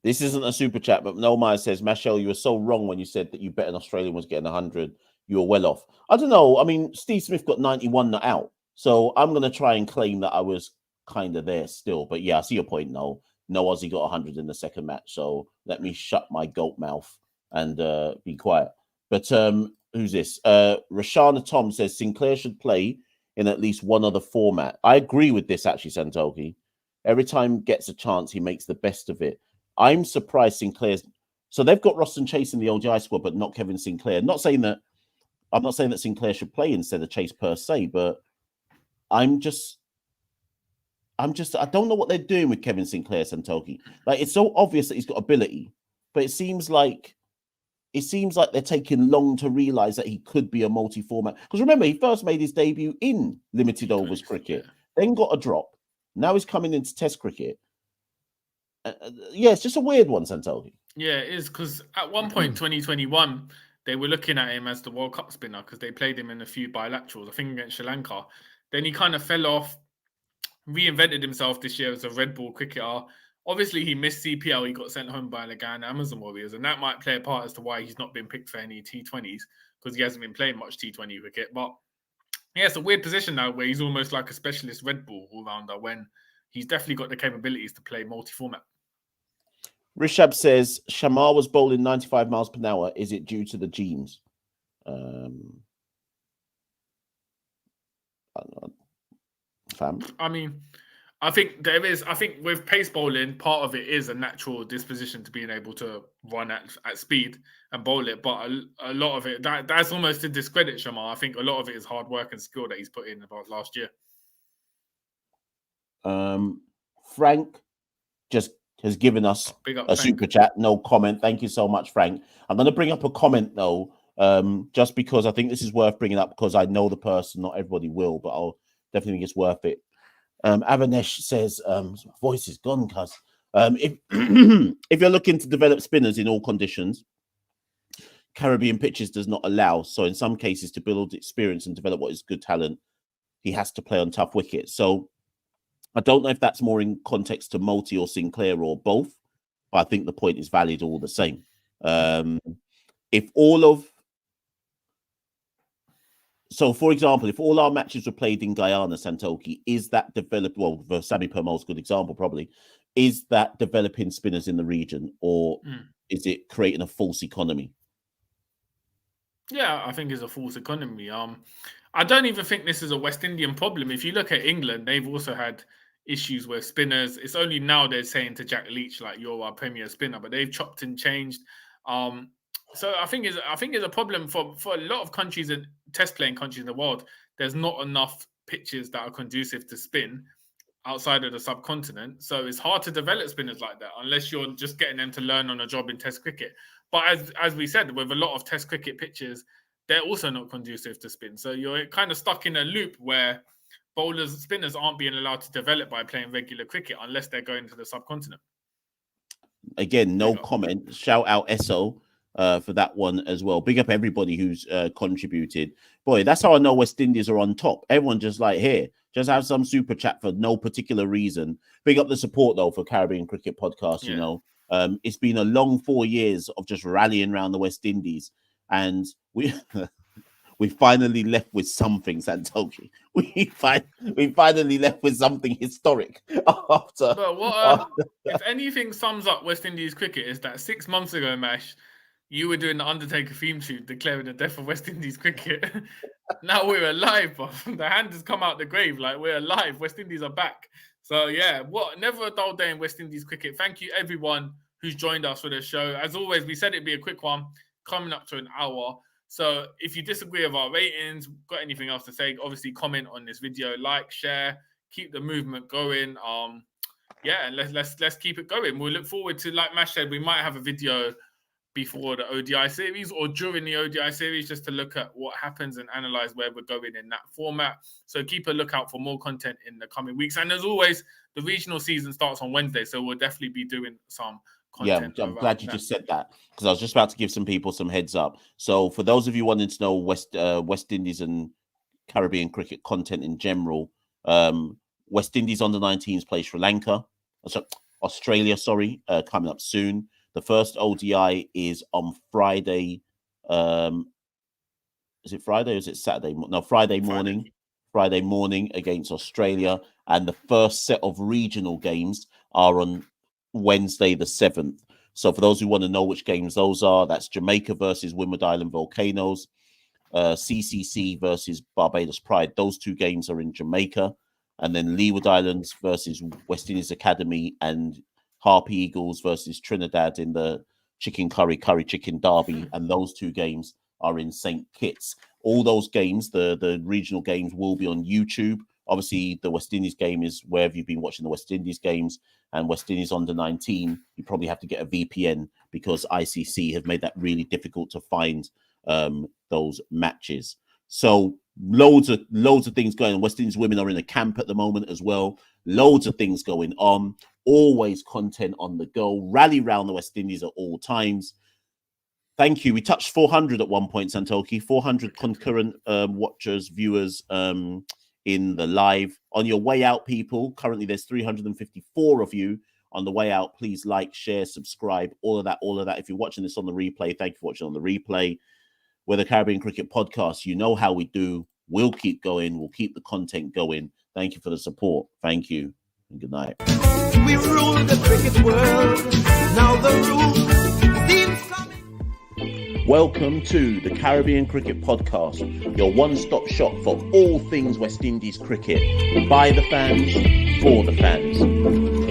This isn't a super chat, but Nomai says, Machel, you were so wrong when you said that you bet an Australian was getting 100. You were well off. I don't know. I mean, Steve Smith got 91 not out. So I'm going to try and claim that I was kind of there still. But yeah, I see your point. No Aussie got 100 in the second match. So let me shut my goat mouth and be quiet. But who's this? Rashana Tom says Sinclair should play in at least one other format. I agree with this, actually, Santokie. Every time he gets a chance, he makes the best of it. I'm surprised Sinclair's... So they've got Roston Chase in the ODI squad, but not Kevin Sinclair. I'm not saying that Sinclair should play instead of Chase per se, but I don't know what they're doing with Kevin Sinclair, Santokie. Like, it's so obvious that he's got ability, but it seems like they're taking long to realize that he could be a multi-format. Because remember, he first made his debut in limited overs cricket, then got a drop. Now he's coming into Test cricket. Yeah, it's just a weird one, Santokie. Yeah, it is, because at one point, 2021, they were looking at him as the World Cup spinner because they played him in a few bilaterals, I think against Sri Lanka. Then he kind of fell off, reinvented himself this year as a red ball cricketer. Obviously, he missed CPL. He got sent home by the Guyana Amazon Warriors, and that might play a part as to why he's not been picked for any T20s, because he hasn't been playing much T20 cricket. But yeah, it's a weird position now where he's almost like a specialist red ball all-rounder when he's definitely got the capabilities to play multi-format. Rishab says, Shamar was bowling 95 miles per hour. Is it due to the genes? I mean, I think there is. I think with pace bowling, part of it is a natural disposition to being able to run at speed and bowl it. But a lot of it, that's almost to discredit Shamar. I think a lot of it is hard work and skill that he's put in about last year. Frank just has given us a super chat. No comment. Thank you so much, Frank. I'm going to bring up a comment, though, just because I think this is worth bringing up, because I know the person. Not everybody will, but I'll definitely think it's worth it. Avanesh says, my voice is gone, cuz. If you're looking to develop spinners in all conditions, Caribbean pitches does not allow. So in some cases, to build experience and develop what is good talent, he has to play on tough wickets. So I don't know if that's more in context to Multi or Sinclair or both, but I think the point is valid all the same. For example, if all our matches were played in Guyana, Santokie, is that developed? Well, the Sammy Permal's a good example, probably. Is that developing spinners in the region, or is it creating a false economy? Yeah, I think it's a false economy. I don't even think this is a West Indian problem. If you look at England, they've also had issues with spinners. It's only now they're saying to Jack Leach, like, you're our premier spinner, but they've chopped and changed. So I think it's a problem for a lot of countries and test playing countries in the world. There's not enough pitches that are conducive to spin outside of the subcontinent. So it's hard to develop spinners like that unless you're just getting them to learn on a job in test cricket. But as we said, with a lot of test cricket pitches, they're also not conducive to spin. So you're kind of stuck in a loop where spinners aren't being allowed to develop by playing regular cricket unless they're going to the subcontinent. Again, no comment. Shout out Esso for that one as well. Big up everybody who's contributed. Boy, that's how I know West Indies are on top. Everyone just like, here, just have some super chat for no particular reason. Big up the support, though, for Caribbean Cricket Podcast, you know. It's been a long 4 years of just rallying around the West Indies. And we finally left with something, Santokie. We finally left with something historic after. But if anything sums up West Indies cricket is that 6 months ago, Mash, you were doing the Undertaker theme tune declaring the death of West Indies cricket. Now we're alive, bro. The hand has come out the grave. Like, we're alive. West Indies are back. So, yeah, never a dull day in West Indies cricket. Thank you, everyone who's joined us for the show. As always, we said it'd be a quick one, coming up to an hour. So if you disagree with our ratings, got anything else to say, obviously comment on this video, like, share, keep the movement going. And let's keep it going. We'll look forward to, like Mash said, we might have a video before the ODI series or during the ODI series just to look at what happens and analyze where we're going in that format. So keep a lookout for more content in the coming weeks. And as always, the regional season starts on Wednesday, so we'll definitely be doing some content. Yeah, I'm glad you just said that, because I was just about to give some people some heads up. So for those of you wanting to know West Indies and Caribbean cricket content in general, West Indies under-19s play Australia, coming up soon. The first ODI is on Friday. Is it Friday or is it Saturday? No, Friday morning. Friday morning against Australia. And the first set of regional games are on Wednesday the 7th. So for those who want to know which games those are, that's Jamaica versus Windward Island Volcanoes, CCC versus Barbados Pride. Those two games are in Jamaica. And then Leeward Islands versus West Indies Academy and Harpy Eagles versus Trinidad in the curry chicken derby. And those two games are in St. Kitts. All those games, the regional games, will be on YouTube. Obviously, the West Indies game is wherever you've been watching the West Indies games, and West Indies under-19, you probably have to get a VPN because ICC have made that really difficult to find those matches. So loads of things going on. West Indies women are in a camp at the moment as well. Loads of things going on. Always content on the go. Rally round the West Indies at all times. Thank you. We touched 400 at one point, Santokie. 400 concurrent watchers, viewers in the live. On your way out, people, currently there's 354 of you on the way out. Please like, share, subscribe, all of that. If you're watching this on the replay, thank you for watching on the replay. We're the Caribbean Cricket Podcast. You know how we do. We'll keep going. We'll keep the content going. Thank you for the support. Thank you. And good night. We rule the cricket world. Now the rule seems coming. Welcome to the Caribbean Cricket Podcast, your one-stop shop for all things West Indies cricket. By the fans, for the fans.